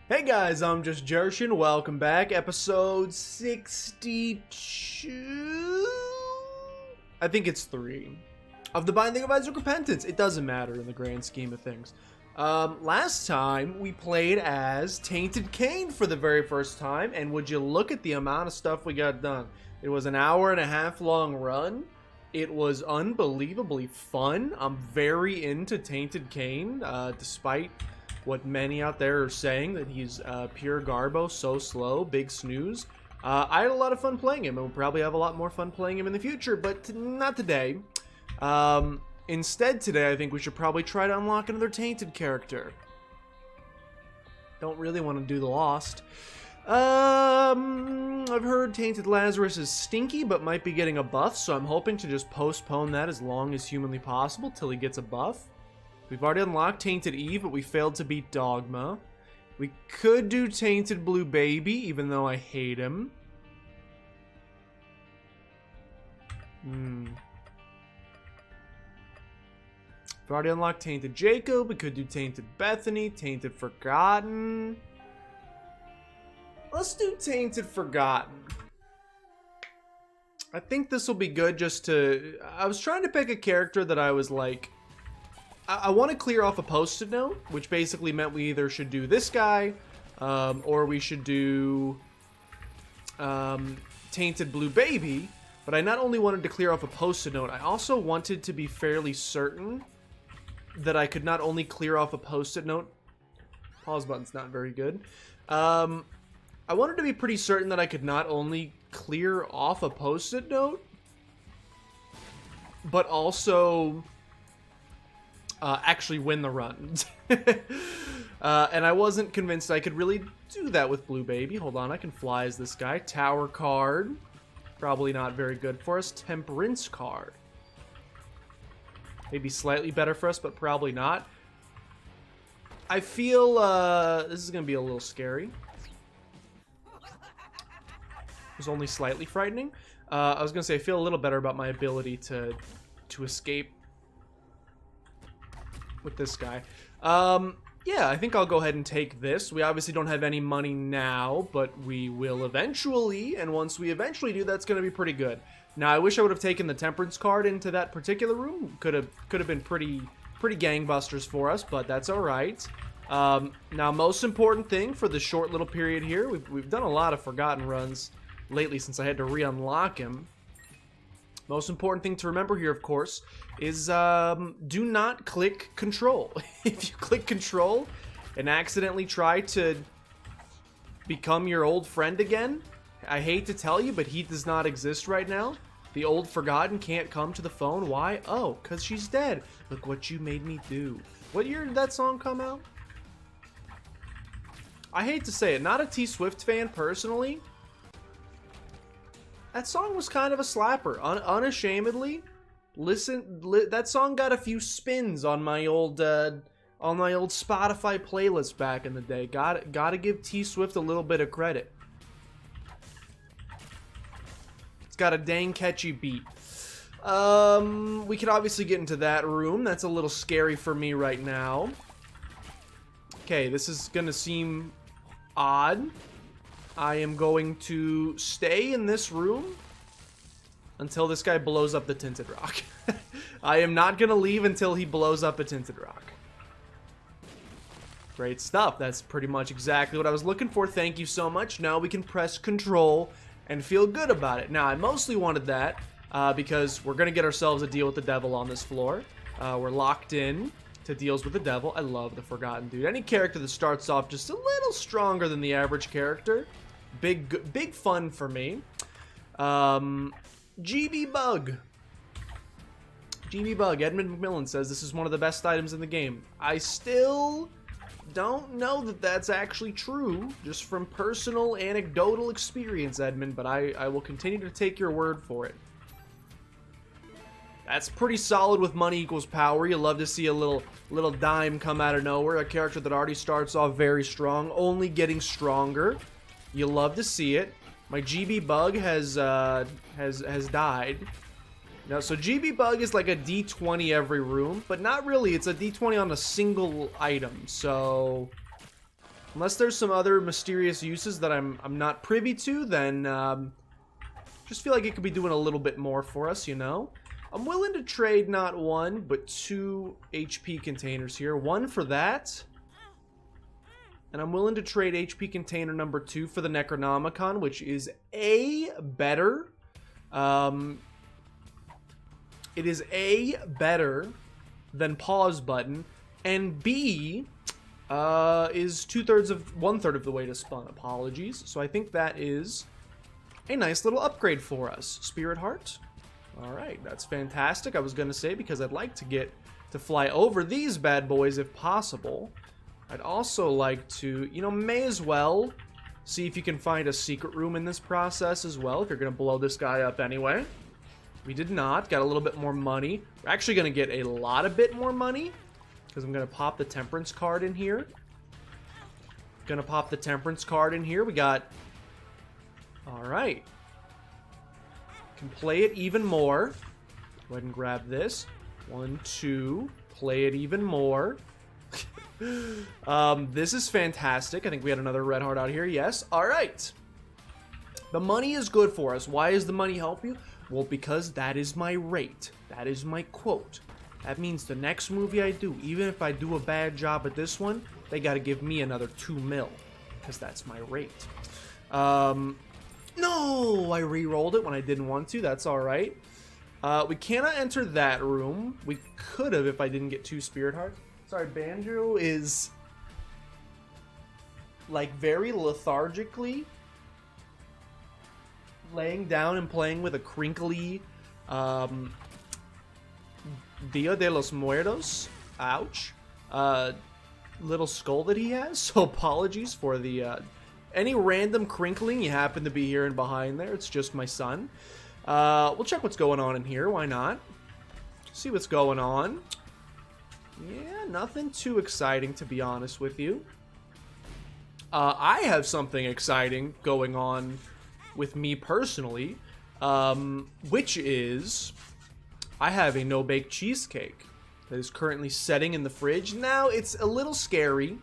Hey guys, I'm just Jershin. Welcome back. Episode 62? I think it's 3. Of The Binding of Isaac Repentance. It doesn't matter in the grand scheme of things. Last time, we played as Tainted Cain for the very first time, and would you look at the amount of stuff we got done. It was an hour-and-a-half long run. It was unbelievably fun. I'm very into Tainted Cain, despite what many out there are saying, that he's pure garbo, so slow, big snooze. I had a lot of fun playing him, and we'll probably have a lot more fun playing him in the future, but not today. Instead today, I think we should probably try to unlock another Tainted character. Don't really want to do the Lost. I've heard Tainted Lazarus is stinky, but might be getting a buff, so I'm hoping to just postpone that as long as humanly possible till he gets a buff. We've already unlocked Tainted Eve, but we failed to beat Dogma. We could do Tainted Blue Baby, even though I hate him. We've already unlocked Tainted Jacob. We could do Tainted Bethany, Tainted Forgotten. Let's do Tainted Forgotten. I think this will be good just to... I was trying to pick a character that I was like... I want to clear off a post-it note, which basically meant we either should do this guy, or we should do Tainted Blue Baby. But I not only wanted to clear off a post-it note, I also wanted to be fairly certain that I could not only clear off a post-it note. Pause button's not very good. I wanted to be pretty certain that I could not only clear off a post-it note, but also... actually win the run. And I wasn't convinced I could really do that with Blue Baby. Hold on, I can fly as this guy. Tower card. Probably not very good for us. Temperance card. Maybe slightly better for us, but probably not. I feel this is going to be a little scary. It was only slightly frightening. I was going to say I feel a little better about my ability to escape with this guy. Yeah, I think I'll go ahead and take this. We obviously don't have any money now, but we will eventually, and once we eventually do, that's going to be pretty good. Now, I wish I would have taken the Temperance card into that particular room. Could have been pretty gangbusters for us, but that's all right. Now, most important thing for the short little period here, we've done a lot of Forgotten runs lately since I had to re-unlock him. Most important thing to remember here, of course, is do not click Control. If you click Control and accidentally try to become your old friend again, I hate to tell you, but he does not exist right now. The old Forgotten can't come to the phone. Why? Oh, because she's dead. Look what you made me do. What year did that song come out? I hate to say it, not a T-Swift fan personally. That song was kind of a slapper, unashamedly. That song got a few spins on my old Spotify playlist back in the day. Gotta give T-Swift a little bit of credit. It's got a dang catchy beat. We could obviously get into that room. That's a little scary for me right now. Okay, this is gonna seem odd. I am going to stay in this room until this guy blows up the Tinted Rock. I am not going to leave until he blows up a Tinted Rock. Great stuff. That's pretty much exactly what I was looking for. Thank you so much. Now we can press Control and feel good about it. Now, I mostly wanted that because we're going to get ourselves a deal with the devil on this floor. We're locked in to deals with the devil. I love the Forgotten Dude. Any character that starts off just a little stronger than the average character. Big fun for me. GB Bug. GB Bug. Edmund McMillan says this is one of the best items in the game. I still don't know that that's actually true, just from personal anecdotal experience, Edmund, but I will continue to take your word for it. That's pretty solid with money equals power. You love to see a little dime come out of nowhere. A character that already starts off very strong, only getting stronger. You love to see it. My GB Bug has died. Now, so GB Bug is like a D20 every room, but not really. It's a D20 on a single item. So Unless there's some other mysterious uses that I'm not privy to, then just feel like it could be doing a little bit more for us, you know? I'm willing to trade not 1, but 2 HP containers here. 1 for that. And I'm willing to trade HP container number 2 for the Necronomicon, which is A, better. It is A, better than pause button, and B is 1/3 of the way to spawn. Apologies. So I think that is a nice little upgrade for us. Spirit Heart. All right, that's fantastic. I was gonna say, because I'd like to get to fly over these bad boys if possible. I'd also like to, you know, may as well see if you can find a secret room in this process as well, if you're gonna blow this guy up anyway. We did not. Got a little bit more money. We're actually gonna get a bit more money, because I'm gonna pop the Temperance card in here. Gonna pop the Temperance card in here. We got... Alright. Can play it even more. Go ahead and grab this. 1, 2. Play it even more. This is fantastic. I think we had another red heart out here. Yes. Alright. The money is good for us. Why does the money help you? Well, because that is my rate. That is my quote. That means the next movie I do, even if I do a bad job at this one, they gotta give me another 2 mil. Because that's my rate. No! I re-rolled it when I didn't want to. That's alright. We cannot enter that room. We could have if I didn't get 2 Spirit Hearts. Sorry, Banjo is... like, very lethargically laying down and playing with a crinkly... Dia de los Muertos. Ouch. Little skull that he has. So apologies for the... any random crinkling you happen to be hearing behind there. It's just my son. We'll check what's going on in here. Why not? See what's going on. Yeah, nothing too exciting, to be honest with you. I have something exciting going on with me personally, which is I have a no-bake cheesecake that is currently setting in the fridge. Now, it's a little scary.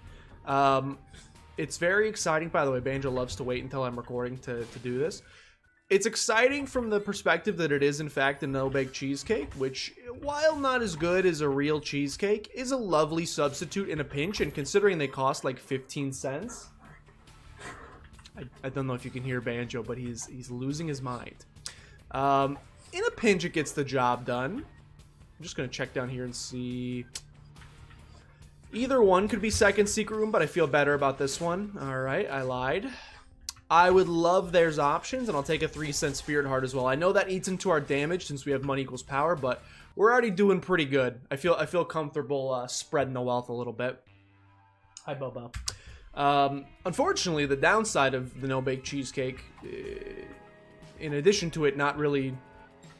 It's very exciting. By the way, Banjo loves to wait until I'm recording to do this. It's exciting from the perspective that it is, in fact, a no-bake cheesecake, which, while not as good as a real cheesecake, is a lovely substitute in a pinch, and considering they cost like 15 cents... I don't know if you can hear Banjo, but he's losing his mind. In a pinch, it gets the job done. I'm just going to check down here and see... Either one could be second secret room, but I feel better about this one. Alright, I lied. I would love there's options, and I'll take a 3-cent Spirit Heart as well. I know that eats into our damage since we have money equals power, but we're already doing pretty good. I feel comfortable spreading the wealth a little bit. Hi, Bobo. Unfortunately, the downside of the no-bake cheesecake, in addition to it not really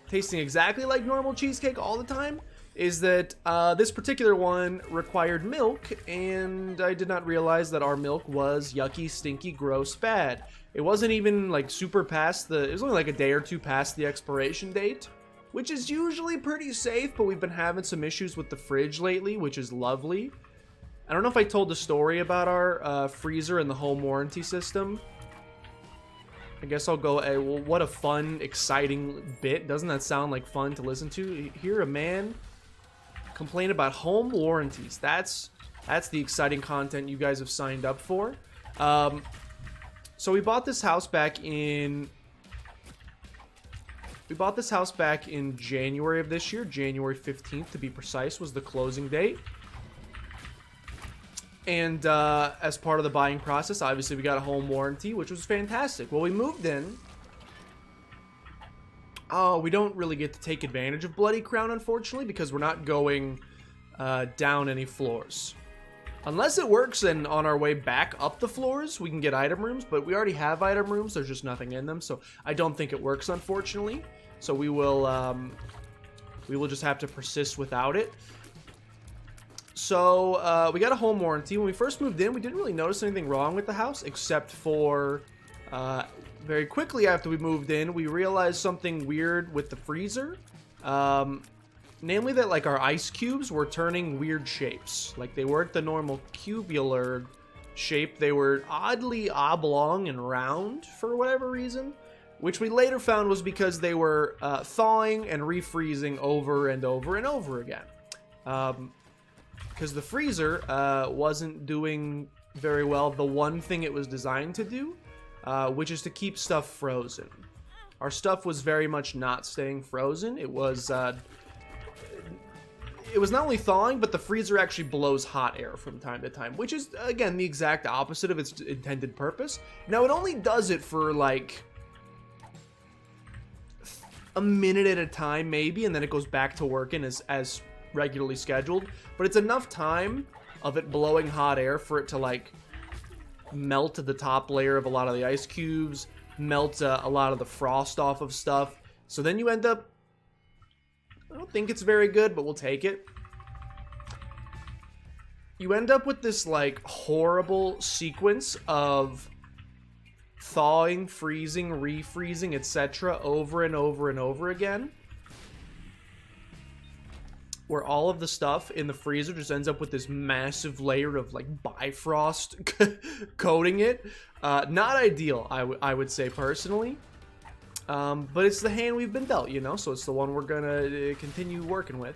tasting exactly like normal cheesecake all the time, is that this particular one required milk, and I did not realize that our milk was yucky, stinky, gross, bad. It wasn't even like super past it was only like a day or 2 past the expiration date, which is usually pretty safe, but we've been having some issues with the fridge lately, which is lovely. I don't know if I told the story about our freezer and the home warranty system. I guess I'll go, well, what a fun, exciting bit. Doesn't that sound like fun to listen to? Hear a man complain about home warranties. That's the exciting content you guys have signed up for. So we bought this house back in... January of this year. January 15th, to be precise, was the closing date. And as part of the buying process, obviously we got a home warranty, which was fantastic. Well, we moved in. Oh, we don't really get to take advantage of Bloody Crown, unfortunately, because we're not going down any floors. Unless it works and on our way back up the floors, we can get item rooms, but we already have item rooms. There's just nothing in them, so I don't think it works, unfortunately. So we will just have to persist without it. So we got a home warranty. When we first moved in, we didn't really notice anything wrong with the house, except for very quickly after we moved in, we realized something weird with the freezer. Namely that like our ice cubes were turning weird shapes. Like they weren't the normal cubular shape. They were oddly oblong and round for whatever reason, which we later found was because they were thawing and refreezing over and over and over again. Because the freezer wasn't doing very well the one thing it was designed to do, which is to keep stuff frozen. Our stuff was very much not staying frozen. It was not only thawing, but the freezer actually blows hot air from time to time, which is, again, the exact opposite of its intended purpose. Now, it only does it for, like, a minute at a time, maybe, and then it goes back to working as regularly scheduled. But it's enough time of it blowing hot air for it to, like, melt the top layer of a lot of the ice cubes, melt a lot of the frost off of stuff. So then you end up, I don't think it's very good, but we'll take it. You end up with this, like, horrible sequence of thawing, freezing, refreezing, etc. over and over and over again, where all of the stuff in the freezer just ends up with this massive layer of, like, Bifrost coating it. Not ideal, I would say, personally. But it's the hand we've been dealt, you know? So it's the one we're gonna continue working with.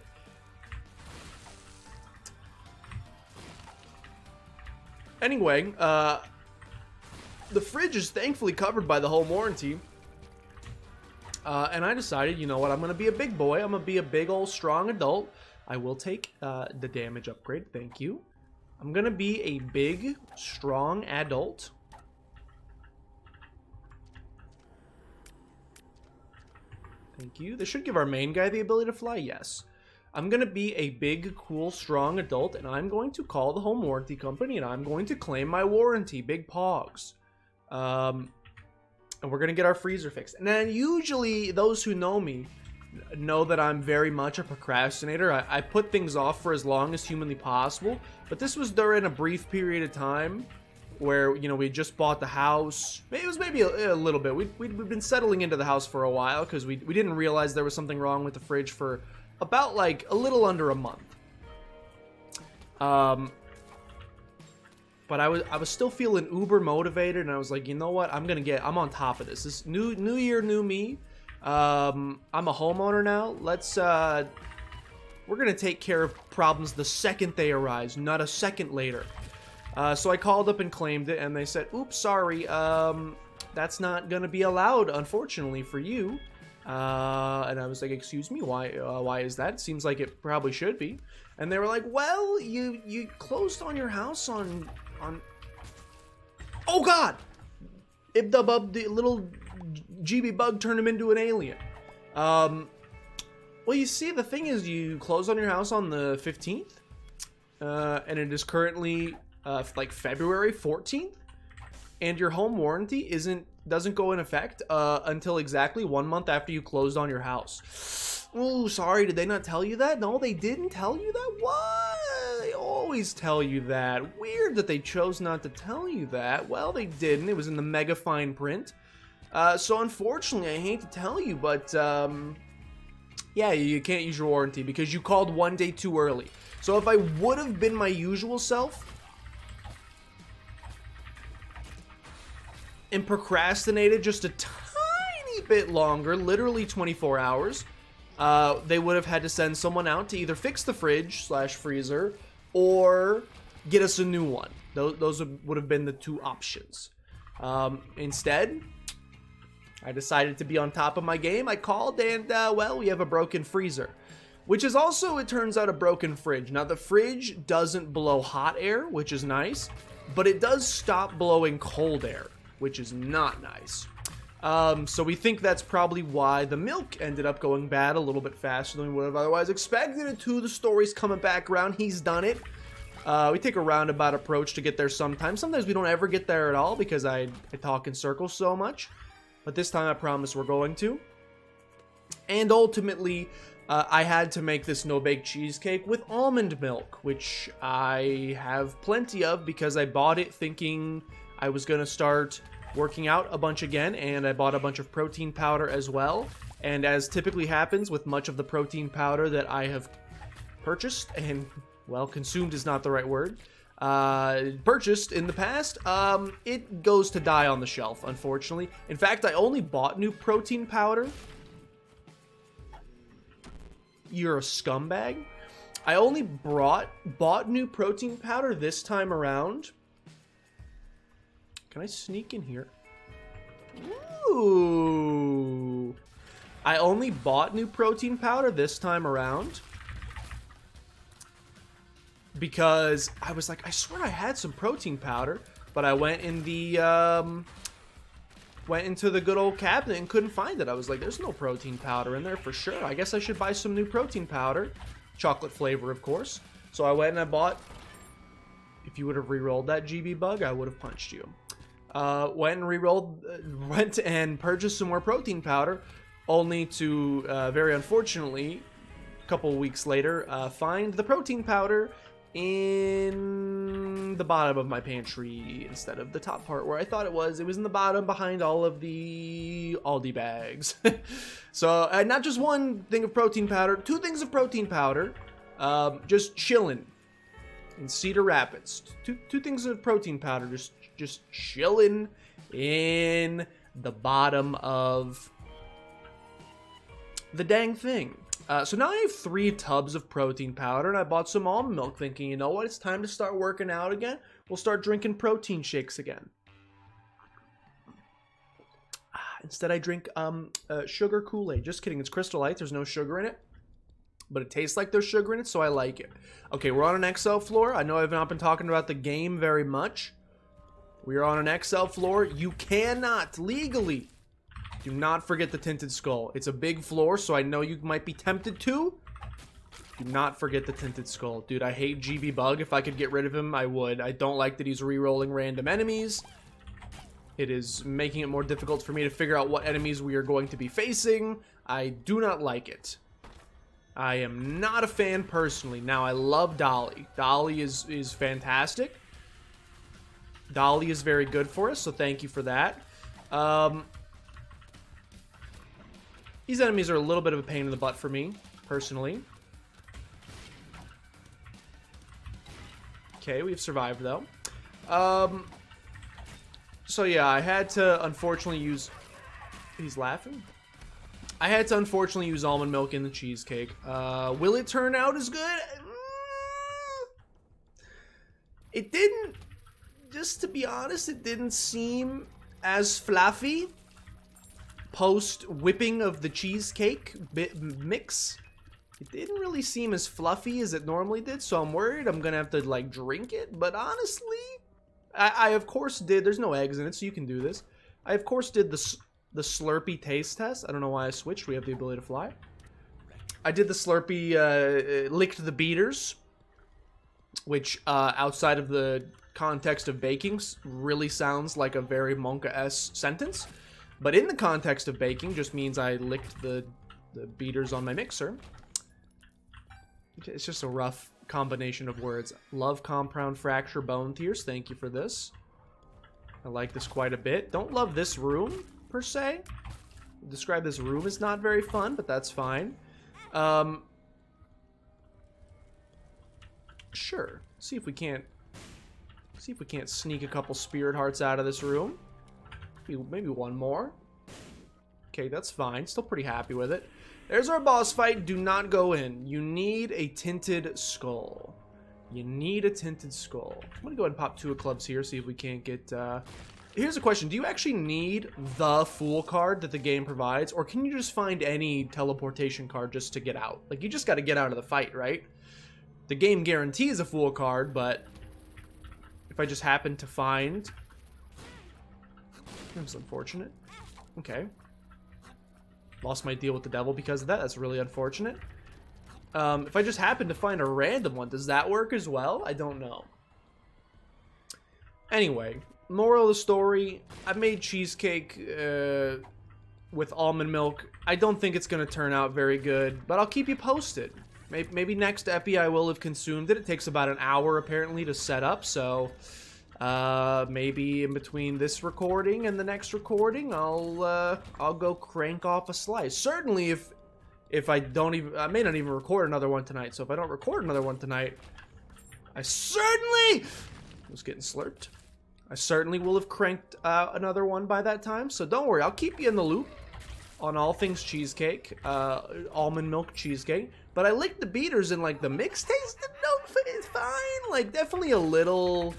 Anyway, the fridge is thankfully covered by the home warranty. And I decided, you know what, I'm going to be a big boy. I'm going to be a big old strong adult. I will take the damage upgrade. Thank you. I'm going to be a big, strong adult. Thank you. This should give our main guy the ability to fly. Yes. I'm going to be a big, cool, strong adult, and I'm going to call the home warranty company, and I'm going to claim my warranty. Big pogs. And we're going to get our freezer fixed. And then usually, those who know me know that I'm very much a procrastinator. I put things off for as long as humanly possible. But this was during a brief period of time where, you know, we just bought the house. It was maybe a little bit. We'd been settling into the house for a while because we didn't realize there was something wrong with the fridge for about, like, a little under a month. But I was still feeling uber motivated, and I was like, you know what? I'm on top of this. This new year, new me. I'm a homeowner now. We're gonna take care of problems the second they arise, not a second later. So I called up and claimed it, and they said, oops, sorry, that's not gonna be allowed, unfortunately, for you. And I was like, excuse me, why is that? It seems like it probably should be. And they were like, well, you closed on your house on oh god! Ibdubub, the little GB bug turned him into an alien. Well, you see, the thing is, you closed on your house on the 15th, and it is currently like February 14th, and your home warranty doesn't go in effect until exactly 1 month after you closed on your house. Oh, sorry, did they not tell you that? No, they didn't tell you that? What? They always tell you that. Weird that they chose not to tell you that. Well, they didn't. It was in the mega fine print. So unfortunately, I hate to tell you, but yeah, you can't use your warranty because you called 1 day too early. So if I would have been my usual self and procrastinated just a tiny bit longer, literally 24 hours, they would have had to send someone out to either fix the fridge / freezer or get us a new one. Those would have been the two options. Instead, I decided to be on top of my game. I called and, well, we have a broken freezer, which is also, it turns out, a broken fridge. Now, the fridge doesn't blow hot air, which is nice, but it does stop blowing cold air, which is not nice. So we think that's probably why the milk ended up going bad a little bit faster than we would have otherwise expected it to. The story's coming back around. He's done it. We take a roundabout approach to get there sometimes. Sometimes we don't ever get there at all because I talk in circles so much. But this time I promise we're going to. And ultimately, I had to make this no-bake cheesecake with almond milk, which I have plenty of because I bought it thinking I was going to start working out a bunch again, and I bought a bunch of protein powder as well. And as typically happens with much of the protein powder that I have purchased and, well, consumed is not the right word, purchased in the past, it goes to die on the shelf, unfortunately. In fact, I only bought new protein powder. You're a scumbag. I only bought new protein powder this time around. Can I sneak in here? Ooh. I only bought new protein powder this time around because I was like, I swear I had some protein powder, but I went in the went into the good old cabinet and couldn't find it. I was like, there's no protein powder in there for sure. I guess I should buy some new protein powder. Chocolate flavor, of course. So I went and I bought. If you would have re-rolled that GB bug, I would have punched you. Went and purchased some more protein powder, only to very unfortunately, a couple weeks later, find the protein powder in the bottom of my pantry instead of the top part where I thought it was. It was in the bottom behind all of the Aldi bags. So not just one thing of protein powder, 2 things of protein powder, just chilling in Cedar Rapids. Two things of protein powder, just chilling in the bottom of the dang thing. So now I have 3 tubs of protein powder, and I bought some almond milk thinking, you know what, it's time to start working out again. We'll start drinking protein shakes again. Instead I drink sugar Kool-Aid. Just kidding, it's Crystal Light, there's no sugar in it. But it tastes like there's sugar in it, so I like it. Okay, we're on an XL floor. I know I've not been talking about the game very much. We are on an XL floor. You cannot legally... Do not forget the tinted skull. It's a big floor, so I know you might be tempted to. Do not forget the tinted skull. Dude, I hate GB Bug. If I could get rid of him, I would. I don't like that he's re-rolling random enemies. It is making it more difficult for me to figure out what enemies we are going to be facing. I do not like it. I am not a fan personally. Now, I love Dolly. Dolly is fantastic. Dolly is very good for us, so thank you for that. These enemies are a little bit of a pain in the butt for me, personally. Okay, we've survived, though. So, yeah, I had to, unfortunately, use... He's laughing? I had to, unfortunately, use almond milk in the cheesecake. Will it turn out as good? It didn't... Just to be honest, it didn't seem as fluffy. Post whipping of the cheesecake mix, it didn't really seem as fluffy as it normally did, so I'm worried I'm gonna have to like drink it. But honestly, I of course did. There's no eggs in it, so you can do this. I of course did the Slurpee taste test. I don't know why I switched. We have the ability to fly. I did the Slurpee licked the beaters, which outside of the context of baking really sounds like a very Monka-esque sentence. But in the context of baking, just means I licked the beaters on my mixer. It's just a rough combination of words. Love compound fracture bone tears. Thank you for this. I like this quite a bit. Don't love this room, per se. Describe this room as not very fun, but that's fine. Sure. See if we can't sneak a couple spirit hearts out of this room. Maybe one more. Okay, that's fine. Still pretty happy with it. There's our boss fight. Do not go in. You need a tinted skull. You need a tinted skull. I'm gonna go ahead and pop 2 of clubs here, see if we can't get... Here's a question. Do you actually need the Fool card that the game provides? Or can you just find any teleportation card just to get out? Like, you just gotta get out of the fight, right? The game guarantees a Fool card, but... If I just happen to find... That's unfortunate. Okay. Lost my deal with the devil because of that. That's really unfortunate. If I just happen to find a random one, does that work as well? I don't know. Anyway, moral of the story, I made cheesecake with almond milk. I don't think it's going to turn out very good, but I'll keep you posted. Maybe next epi I will have consumed it. It takes about an hour apparently to set up, so... maybe in between this recording and the next recording, I'll go crank off a slice. Certainly if I don't even, I may not even record another one tonight. So if I don't record another one tonight, I certainly was getting slurped. I certainly will have cranked another one by that time, so don't worry. I'll keep you in the loop on all things cheesecake, almond milk cheesecake. But I licked the beaters and like the mix tasted it's fine. Like definitely a little,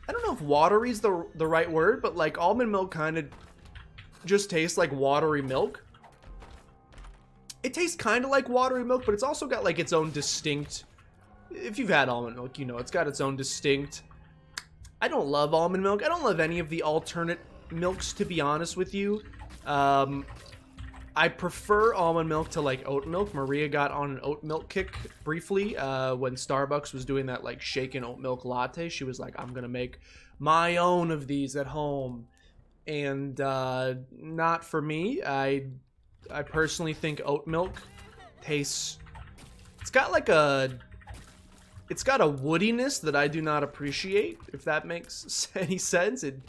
I don't know if watery is the right word, but like almond milk kind of just tastes like watery milk. It tastes kind of like watery milk, but it's also got like its own distinct, if you've had almond milk, you know, it's got its own distinct. I don't love almond milk. I don't love any of the alternate milks, to be honest with you. I prefer almond milk to like oat milk. Maria got on an oat milk kick briefly when Starbucks was doing that like shaken oat milk latte. She was like, I'm gonna make my own of these at home, and not for me. I personally think oat milk tastes, it's got a woodiness that I do not appreciate, if that makes any sense. It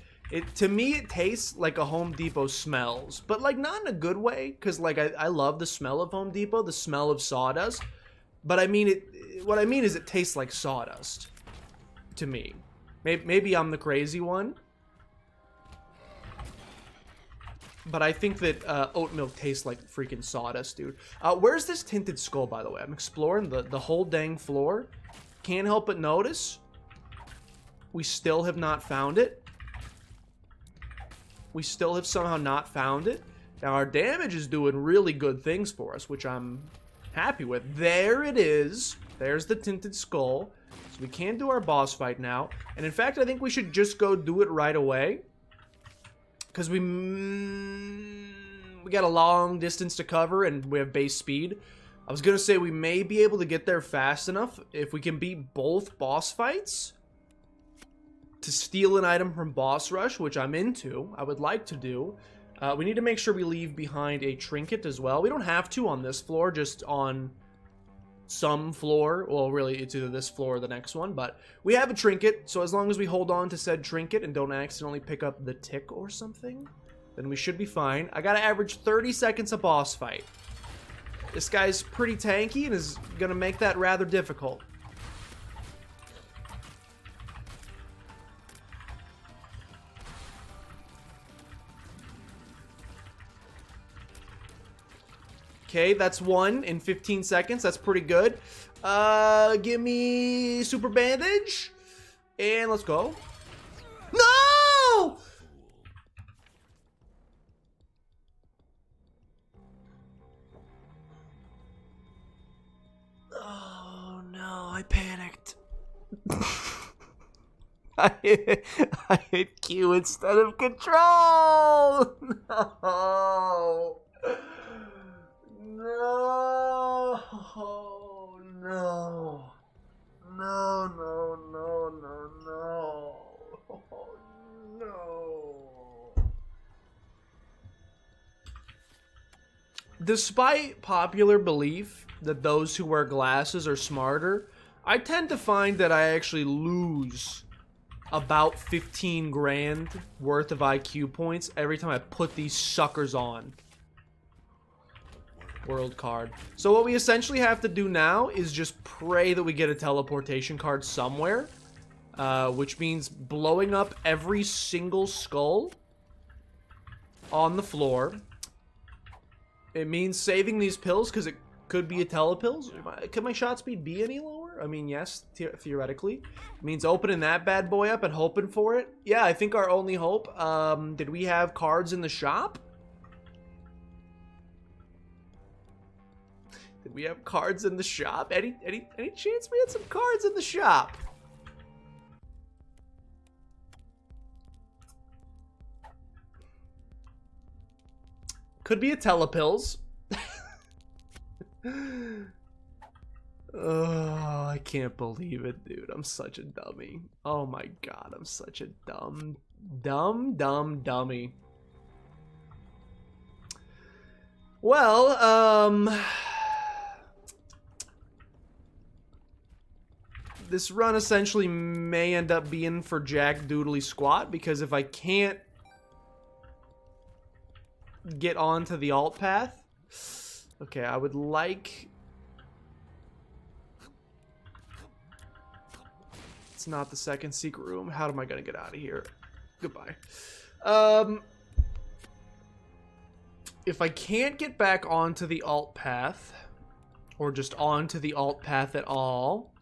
to me, it tastes like a Home Depot smells, but like not in a good way, because like I love the smell of Home Depot, the smell of sawdust, but I mean what I mean is it tastes like sawdust to me. Maybe I'm the crazy one, but I think that oat milk tastes like freaking sawdust, dude. Where's this tinted skull, by the way? I'm exploring the whole dang floor. Can't help but notice we still have not found it. We still have somehow not found it. Now our damage is doing really good things for us, which I'm happy with. There it is. There's the tinted skull. So we can do our boss fight now. And in fact, I think we should just go do it right away, because we got a long distance to cover and we have base speed. I was gonna say we may be able to get there fast enough if we can beat both boss fights to steal an item from boss rush, which I'm into. I would like to do. We need to make sure we leave behind a trinket as well. We don't have to on this floor, just on some floor. Well, really, it's either this floor or the next one, but we have a trinket, so as long as we hold on to said trinket and don't accidentally pick up the tick or something, then we should be fine. I gotta average 30 seconds a boss fight. This guy's pretty tanky and is gonna make that rather difficult. Okay, that's one in 15 seconds. That's pretty good. Give me super bandage. And let's go. No! Oh, no. I panicked. I hit Q instead of control. No. No, no, no, no, no, no, no, no. Despite popular belief that those who wear glasses are smarter, I tend to find that I actually lose about 15 grand worth of IQ points every time I put these suckers on. World card. So what we essentially have to do now is just pray that we get a teleportation card somewhere, which means blowing up every single skull on the floor. It means saving these pills, because it could be a telepills. Could my shot speed be any lower? I mean, yes, theoretically. It means opening that bad boy up and hoping for it. Yeah, I think our only hope. Did we have cards in the shop? Did we have cards in the shop? Any chance we had some cards in the shop? Could be a telepills. Oh, I can't believe it, dude. I'm such a dummy. Oh my god, I'm such a dummy. Well, this run essentially may end up being for Jack Doodly Squat, because if I can't get onto the alt path, okay, I would like, It's not the second secret room. How am I gonna get out of here? Goodbye. If I can't get back onto the alt path, or just onto the alt path at all,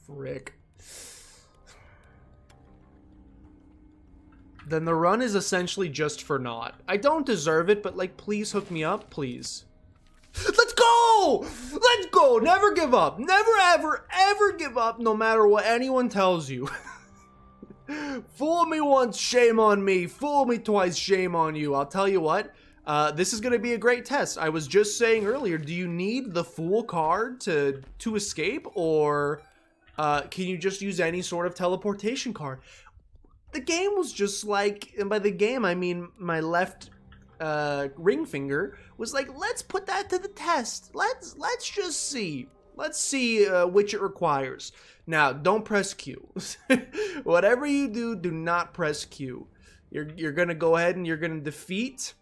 frick, then the run is essentially just for naught. I don't deserve it, but like, please hook me up, please. Let's go! Let's go! Never give up. Never, ever, ever give up, no matter what anyone tells you. Fool me once, shame on me. Fool me twice, shame on you. I'll tell you what, this is going to be a great test. I was just saying earlier, do you need the Fool card to escape, or can you just use any sort of teleportation card? The game was just like, and by the game I mean my left ring finger was like, let's put that to the test. Let's just see. Let's see which it requires. Now, don't press Q. Whatever you do, do not press Q. You're gonna go ahead and you're gonna defeat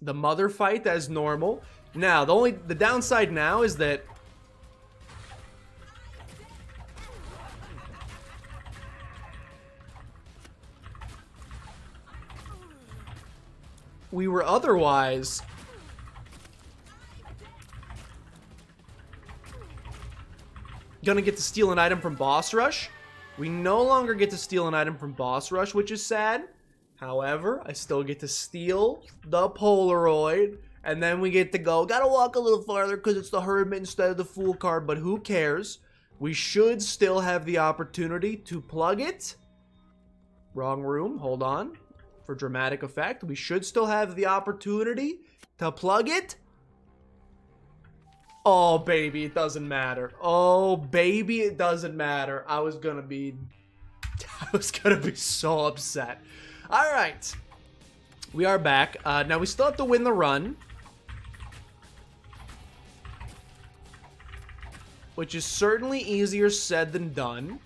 the mother fight as normal. Now, the downside now is that we were otherwise gonna get to steal an item from Boss Rush. We no longer get to steal an item from Boss Rush, which is sad. However, I still get to steal the Polaroid, and then we get to go. Gotta walk a little farther because it's the Hermit instead of the Fool card, but who cares? We should still have the opportunity to plug it. Wrong room, hold on. For dramatic effect, we should still have the opportunity to plug it. Oh, baby, it doesn't matter. Oh, baby, it doesn't matter. I was gonna be so upset. All right, we are back. Now we still have to win the run, which is certainly easier said than done.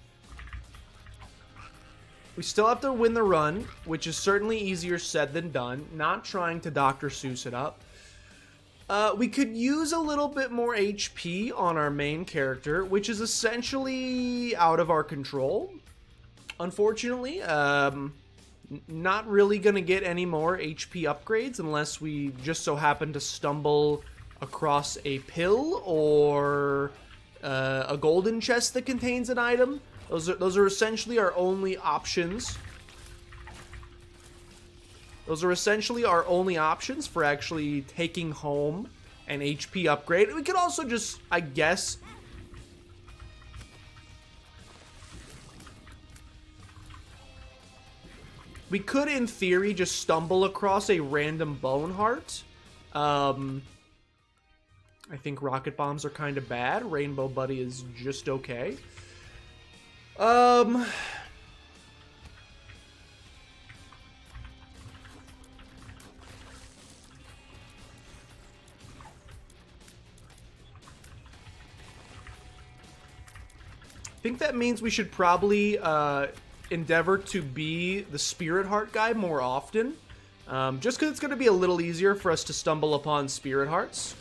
We still have to win the run, which is certainly easier said than done. Not trying to Dr. Seuss it up. We could use a little bit more HP on our main character, which is essentially out of our control. Unfortunately, not really gonna get any more HP upgrades unless we just so happen to stumble across a pill or a golden chest that contains an item. Those are essentially our only options. Those are essentially our only options for actually taking home an HP upgrade. We could also just, I guess, we could, in theory, just stumble across a random bone heart. I think rocket bombs are kind of bad. Rainbow Buddy is just okay. I think that means we should probably endeavor to be the Spirit Heart guy more often. Just because it's going to be a little easier for us to stumble upon Spirit Hearts.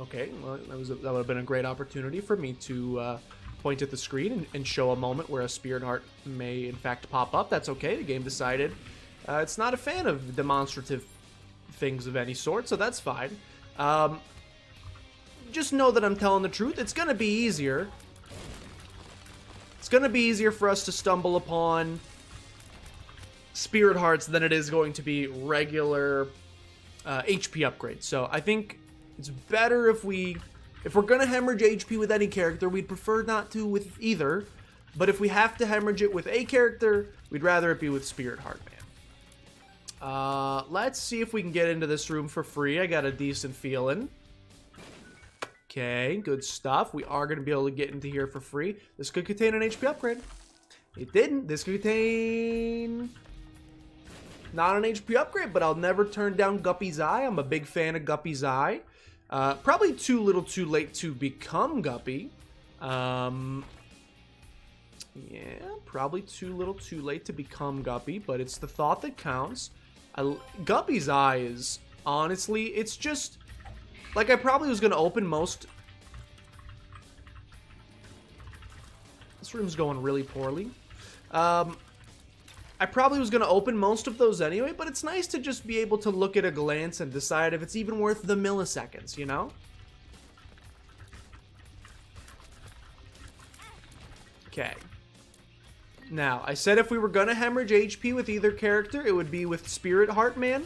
Okay, well, that would have been a great opportunity for me to point at the screen and show a moment where a Spirit Heart may in fact pop up. That's okay, the game decided it's not a fan of demonstrative things of any sort, so that's fine. Just know that I'm telling the truth. It's going to be easier. It's going to be easier for us to stumble upon Spirit Hearts than it is going to be regular HP upgrades. So I think it's better if we're going to hemorrhage HP with any character, we'd prefer not to with either. But if we have to hemorrhage it with a character, we'd rather it be with Spirit Heart Man. Let's see if we can get into this room for free. I got a decent feeling. Okay, good stuff. We are going to be able to get into here for free. This could contain an HP upgrade. It didn't. This could contain not an HP upgrade, but I'll never turn down Guppy's Eye. I'm a big fan of Guppy's Eye. Probably too little too late to become Guppy. Yeah, probably too little too late to become Guppy, but it's the thought that counts. Guppy's Eye is, honestly, it's just, like, I probably was going to open most This room's going really poorly. I probably was going to open most of those anyway, but it's nice to just be able to look at a glance and decide if it's even worth the milliseconds, you know? Okay. Now, I said if we were going to hemorrhage HP with either character, it would be with Spirit Heartman.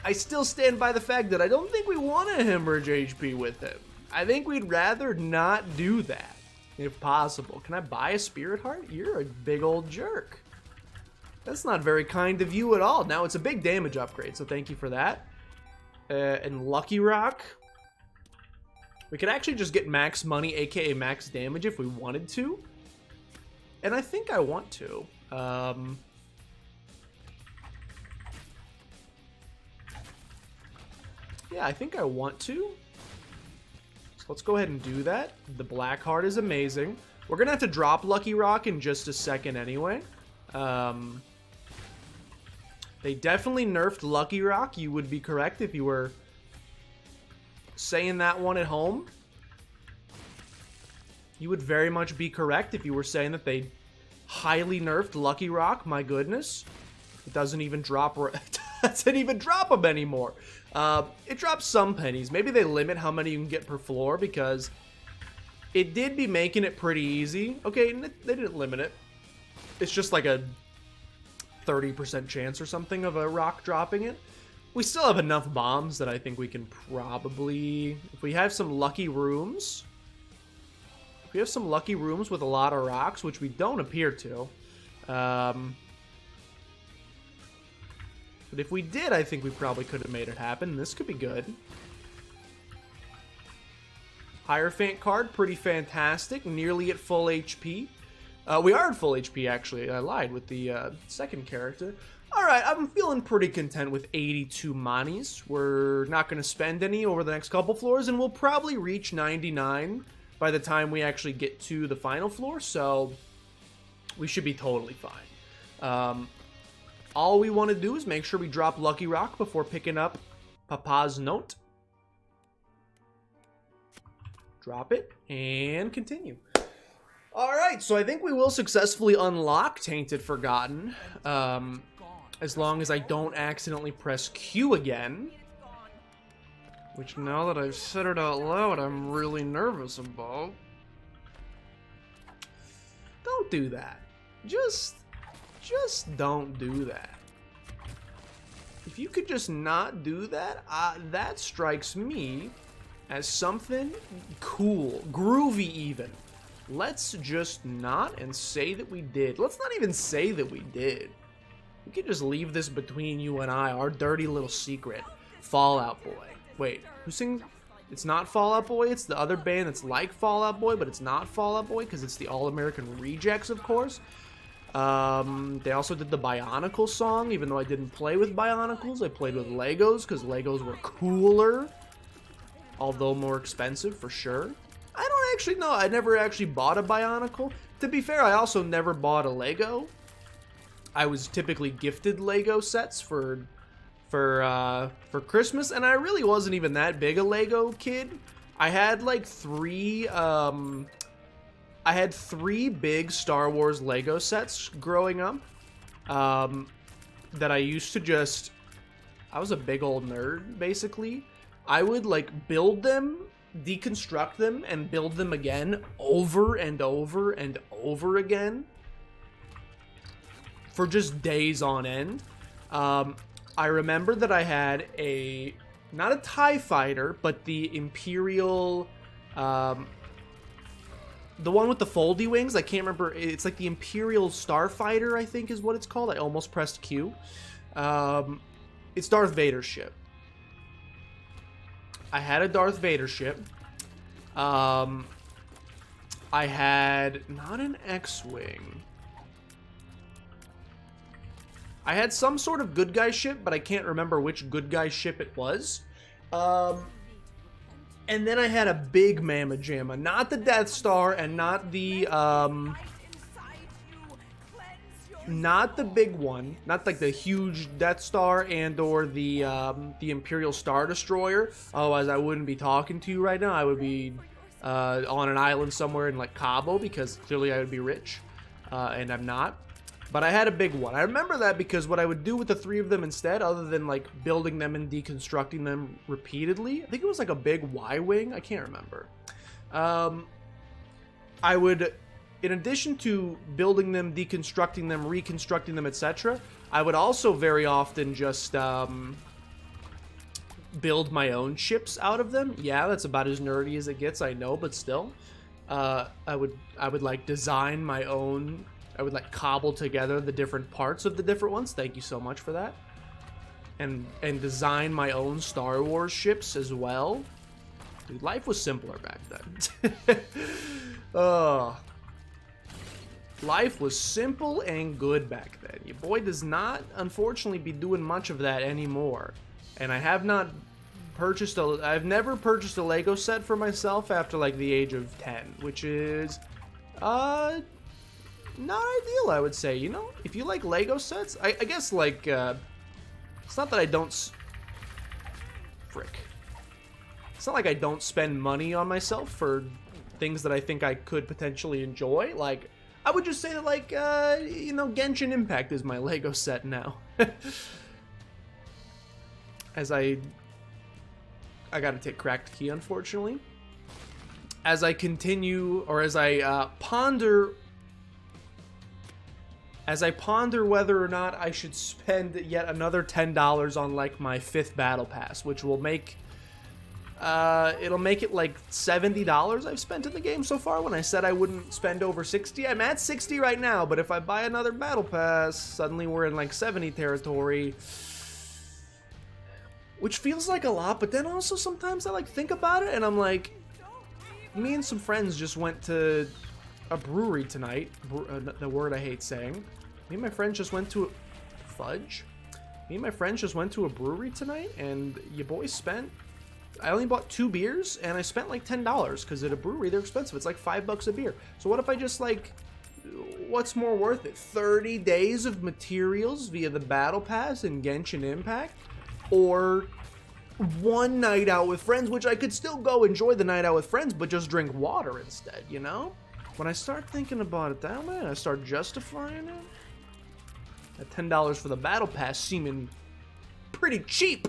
I still stand by the fact that I don't think we want to hemorrhage HP with him. I think we'd rather not do that, if possible. Can I buy a Spirit Heart? You're a big old jerk. That's not very kind of you at all. Now, it's a big damage upgrade, so thank you for that. And Lucky Rock. We could actually just get max money, aka max damage, if we wanted to. And I think I want to. Yeah, I think I want to. So let's go ahead and do that. The Black Heart is amazing. We're going to have to drop Lucky Rock in just a second anyway. They definitely nerfed Lucky Rock. You would be correct if you were saying that one at home. You would very much be correct if you were saying that they highly nerfed Lucky Rock. My goodness. It doesn't even drop... It doesn't even drop them anymore. It drops some pennies. Maybe they limit how many you can get per floor because it did be making it pretty easy. Okay, they didn't limit it. It's just like a 30% chance or something of a rock dropping it. We still have enough bombs that I think we can probably... If we have some lucky rooms... If we have some lucky rooms with a lot of rocks, which we don't appear to... But if we did, I think we probably could have made it happen. This could be good. Hierophant card, pretty fantastic. Nearly at full HP. We are at full HP, actually. I lied with the second character. Alright, I'm feeling pretty content with 82 manis. We're not going to spend any over the next couple floors, and we'll probably reach 99 by the time we actually get to the final floor, so we should be totally fine. All we want to do is make sure we drop Lucky Rock before picking up Papa's Note. Drop it, and continue. Alright, so I think we will successfully unlock Tainted Forgotten, as long as I don't accidentally press Q again. Which, now that I've said it out loud, I'm really nervous about. Don't do that. Just don't do that. If you could just not do that, that strikes me as something cool, groovy even. Let's just not and say that we did. Let's not even say that we did. We could just leave this between you and I, our dirty little secret. Fall Out Boy. Wait, who sings? It's not Fall Out Boy, it's the other band that's like Fall Out Boy, but it's not Fall Out Boy because it's the All-American Rejects, of course. They also did the Bionicle song, even though I didn't play with Bionicles. I played with Legos because Legos were cooler, although more expensive for sure. I don't actually know. I never actually bought a Bionicle. To be fair, I also never bought a Lego. I was typically gifted Lego sets for Christmas, and I really wasn't even that big a Lego kid. I had like three big Star Wars Lego sets growing up that I used to just... I was a big old nerd, basically. I would like build them, deconstruct them, and build them again over and over and over again for just days on end. I remember that I had not a TIE fighter, but the Imperial, the one with the foldy wings. I can't remember. It's like the Imperial Starfighter, I think is what it's called. I almost pressed Q. It's Darth Vader's ship. I had a Darth Vader ship. I had not an X-Wing. I had some sort of good guy ship, but I can't remember which good guy ship it was. And then I had a big Mamma Jamma, not the Death Star, and not the big one, not like the huge Death Star and or the Imperial Star Destroyer. Otherwise, I wouldn't be talking to you right now. I would be on an island somewhere in like Cabo, because clearly I would be rich, and I'm not. But I had a big one. I remember that because what I would do with the 3 of them instead, other than like building them and deconstructing them repeatedly, I think it was like a big Y-wing, I can't remember. I would, in addition to building them, deconstructing them, reconstructing them, etc., I would also very often just build my own ships out of them. Yeah, that's about as nerdy as it gets, I know, but still. I would like design my own. I would like cobble together the different parts of the different ones. Thank you so much for that. And design my own Star Wars ships as well. Dude, life was simpler back then. Life was simple and good back then. Your boy does not, unfortunately, be doing much of that anymore. And I have not purchased I've never purchased a Lego set for myself after like the age of 10, which is not ideal, I would say. You know, if you like Lego sets, I guess like it's not that I don't it's not like I don't spend money on myself for things that I think I could potentially enjoy. Like, I would just say that, like, you know, Genshin Impact is my Lego set now. As I gotta take cracked key, unfortunately. As I continue, or as I ponder whether or not I should spend yet another $10 on, like, my 5th battle pass, which will make, it'll make it like $70 I've spent in the game so far. When I said I wouldn't spend over 60, I'm at 60 right now, but if I buy another battle pass, suddenly we're in like 70 territory, which feels like a lot. But then also sometimes I like think about it and I'm like, me and some friends just went to a brewery tonight, the word I hate saying. Me and my friends just went to Me and my friends just went to a brewery tonight, and your boy spent, I only bought 2 beers, and I spent like $10, because at a brewery, they're expensive. It's like $5 a beer. So what if I just like, what's more worth it? 30 days of materials via the Battle Pass and Genshin Impact? Or one night out with friends, which I could still go enjoy the night out with friends, but just drink water instead, you know? When I start thinking about it that way, and I start justifying it, at $10 for the Battle Pass seeming pretty cheap.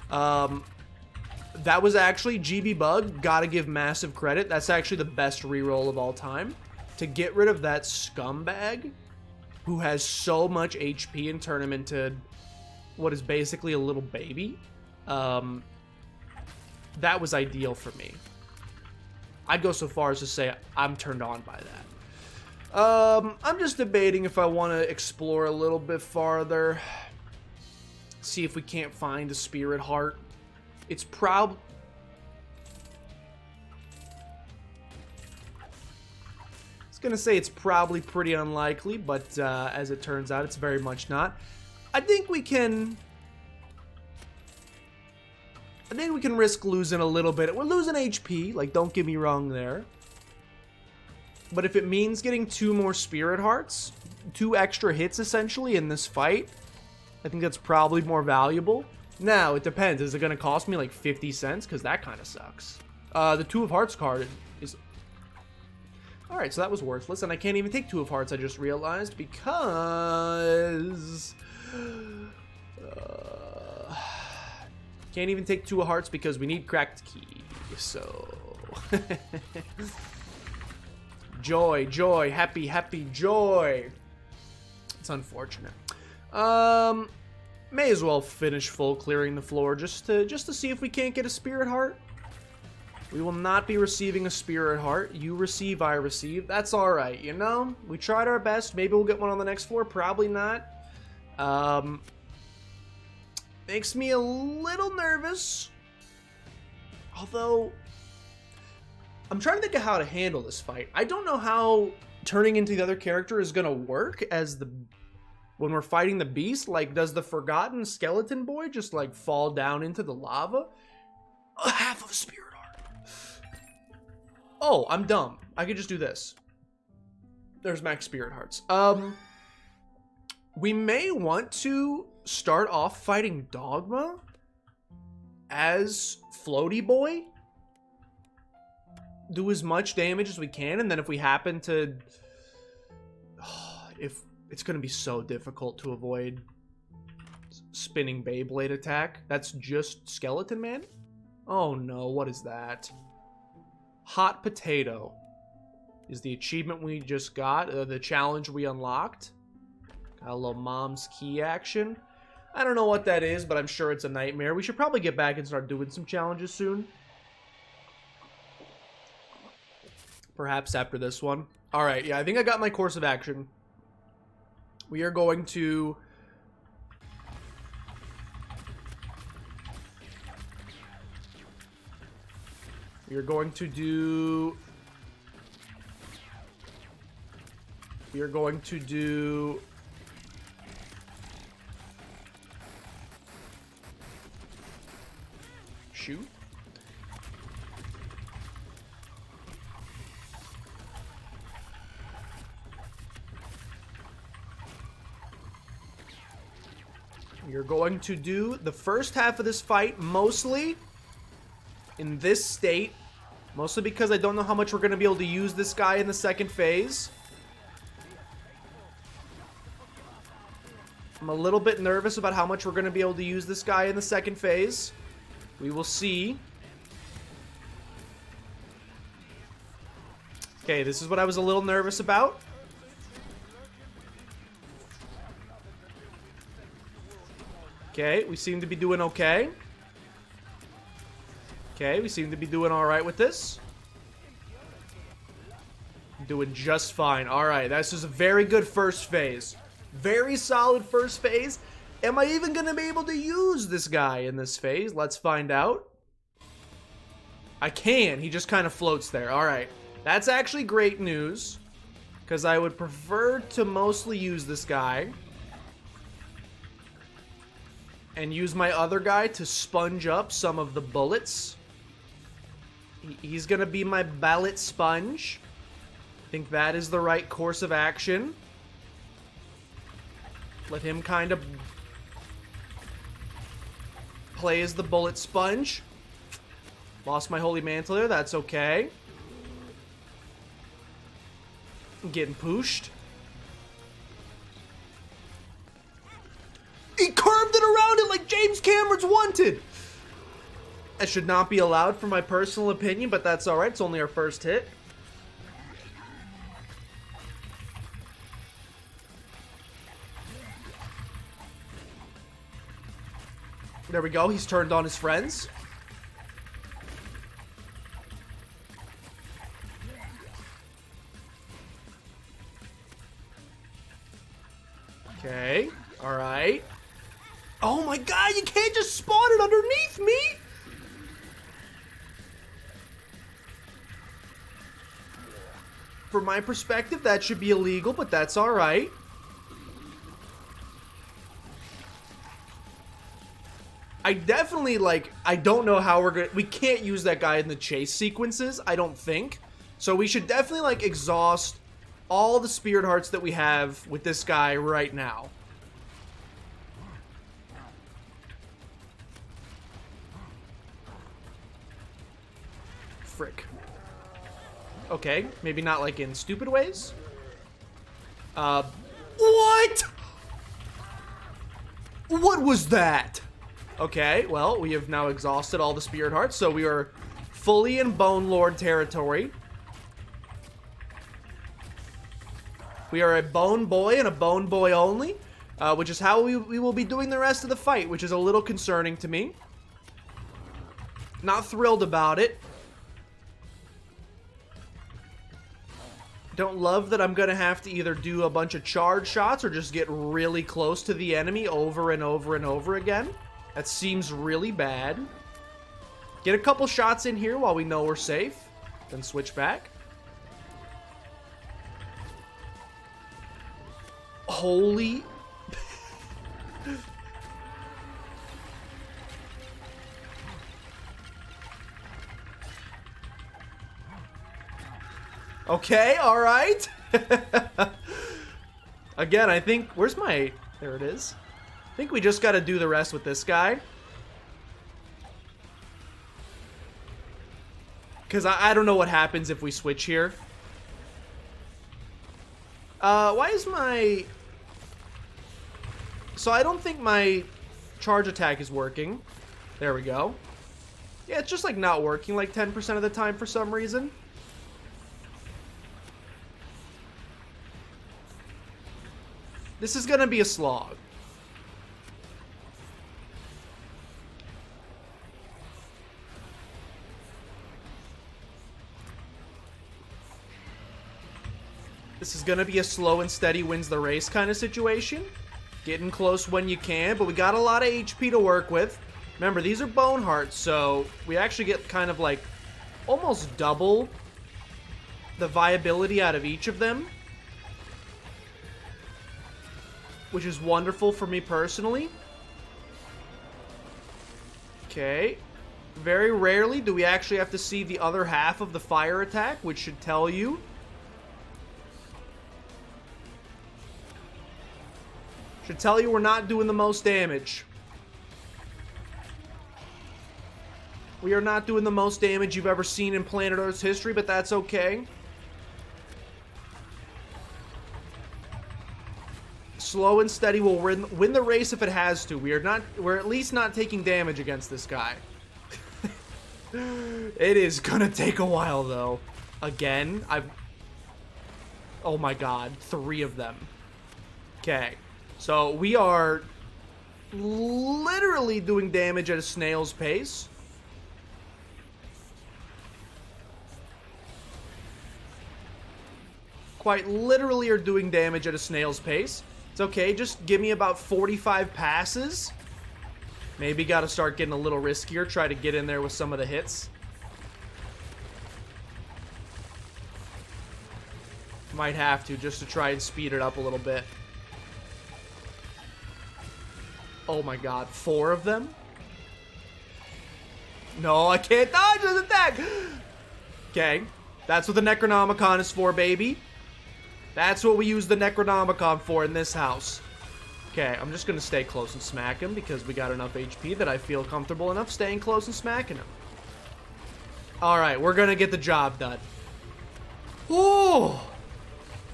That was actually GB Bug, gotta give massive credit. That's actually the best reroll of all time. To get rid of that scumbag who has so much HP and turn him into what is basically a little baby, that was ideal for me. I'd go so far as to say I'm turned on by that. I'm just debating if I want to explore a little bit farther. See if we can't find a spirit heart. It's probably... I was gonna say it's probably pretty unlikely, but as it turns out, it's very much not. I think we can risk losing a little bit. We're losing HP, like, don't get me wrong there. But if it means getting 2 more spirit hearts, 2 extra hits essentially in this fight, I think that's probably more valuable. Now, it depends. Is it going to cost me like 50 cents? Because that kind of sucks. The 2 of Hearts card is... Alright, so that was worthless. And I can't even take 2 of Hearts, I just realized, because... Can't even take 2 of Hearts because we need cracked key. So... Joy, joy, happy, happy, joy. It's unfortunate. May as well finish full clearing the floor just to see if we can't get a spirit heart. We will not be receiving a spirit heart. You receive, I receive. That's all right, you know? We tried our best. Maybe we'll get one on the next floor. Probably not. Makes me a little nervous. Although... I'm trying to think of how to handle this fight. I don't know how turning into the other character is gonna work as when we're fighting the beast. Like, does the forgotten skeleton boy just like fall down into the lava? A half of a spirit heart. Oh, I'm dumb. I could just do this. There's max spirit hearts. We may want to start off fighting Dogma as Floaty Boy. do as much damage as we can, and then if we happen to... if it's going to be so difficult to avoid spinning Beyblade attack. That's just Skeleton Man? Oh no, what is that? Hot Potato is the achievement we just got, the challenge we unlocked. Got a little Mom's Key action. I don't know what that is, but I'm sure it's a nightmare. We should probably get back and start doing some challenges soon. Perhaps after this one. Alright, yeah, I think I got my course of action. We are going to... We are going to do... We are going to do... Shoot. You're going to do the first half of this fight mostly in this state. Mostly because I don't know how much we're going to be able to use this guy in the second phase. I'm a little bit nervous about how much we're going to be able to use this guy in the second phase. We will see. Okay, this is what I was a little nervous about. Okay, we seem to be doing okay. Okay, we seem to be doing alright with this. Doing just fine. Alright, this is a very good first phase. Very solid first phase. Am I even going to be able to use this guy in this phase? Let's find out. I can. He just kind of floats there. Alright. That's actually great news. Because I would prefer to mostly use this guy. And use my other guy to sponge up some of the bullets. He's going to be my ballot sponge. I think that is the right course of action. Let him kind of play as the bullet sponge. Lost my holy mantle there. That's okay. I'm getting pushed. He curved it around it like James Cameron's Wanted. That should not be allowed for my personal opinion, but that's alright. It's only our first hit. There we go. He's turned on his friends. Okay. Alright. Oh my god, you can't just spawn it underneath me! From my perspective, that should be illegal, but that's alright. I definitely, like, I don't know how we're gonna... We can't use that guy in the chase sequences, I don't think. So we should definitely, like, exhaust all the spirit hearts that we have with this guy right now. Frick. Okay, maybe not, like, in stupid ways. What? What was that? Okay, well, we have now exhausted all the spirit hearts, so we are fully in Bone Lord territory. We are a Bone Boy and a Bone Boy only, which is how we will be doing the rest of the fight, which is a little concerning to me. Not thrilled about it. Don't love that I'm going to have to either do a bunch of charge shots or just get really close to the enemy over and over and over again. That seems really bad. Get a couple shots in here while we know we're safe. Then switch back. Holy... Okay, alright. Again, I think... Where's my... There it is. I think we just gotta do the rest with this guy. Because I don't know what happens if we switch here. Why is my... So I don't think my charge attack is working. There we go. Yeah, it's just like not working like 10% of the time for some reason. This is gonna be a slog. This is gonna be a slow and steady wins the race kind of situation. Getting close when you can, but we got a lot of HP to work with. Remember, these are bone hearts, so we actually get kind of like almost double the viability out of each of them, which is wonderful for me personally. Okay. Very rarely do we actually have to see the other half of the fire attack, which should tell you. Should tell you we're not doing the most damage. We are not doing the most damage you've ever seen in Planet Earth's history, but that's okay. Slow and steady will win the race if it has to. We're at least not taking damage against this guy. It is gonna take a while though. Again, oh my god, 3 of them. Okay. So we are literally doing damage at a snail's pace. Quite literally are doing damage at a snail's pace. It's okay, just give me about 45 passes. Maybe gotta start getting a little riskier, try to get in there with some of the hits. Might have to, just to try and speed it up a little bit. Oh my god, 4 of them? No, I can't dodge his attack! Okay, that's what the Necronomicon is for, baby. That's what we use the Necronomicon for in this house. Okay, I'm just gonna stay close and smack him because we got enough HP that I feel comfortable enough staying close and smacking him. Alright, we're gonna get the job done. Ooh!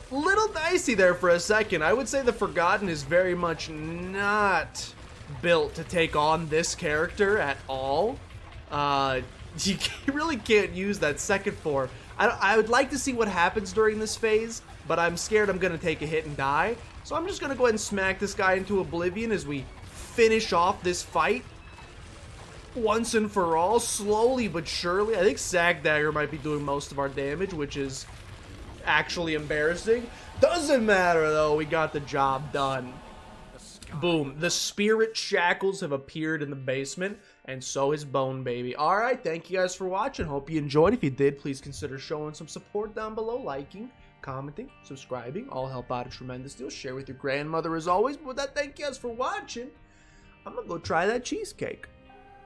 Little dicey there for a second. I would say the Forgotten is very much not built to take on this character at all. You really can't use that second form. I would like to see what happens during this phase, but I'm scared I'm going to take a hit and die. So I'm just going to go ahead and smack this guy into oblivion as we finish off this fight. Once and for all, slowly but surely. I think Sag Dagger might be doing most of our damage, which is actually embarrassing. Doesn't matter though, we got the job done. Boom. The spirit shackles have appeared in the basement, and so is Bone Baby. Alright, thank you guys for watching. Hope you enjoyed. If you did, please consider showing some support down below, liking, commenting, subscribing. All help out a tremendous deal. Share with your grandmother as always. But with that, thank you guys for watching. I'm gonna go try that cheesecake.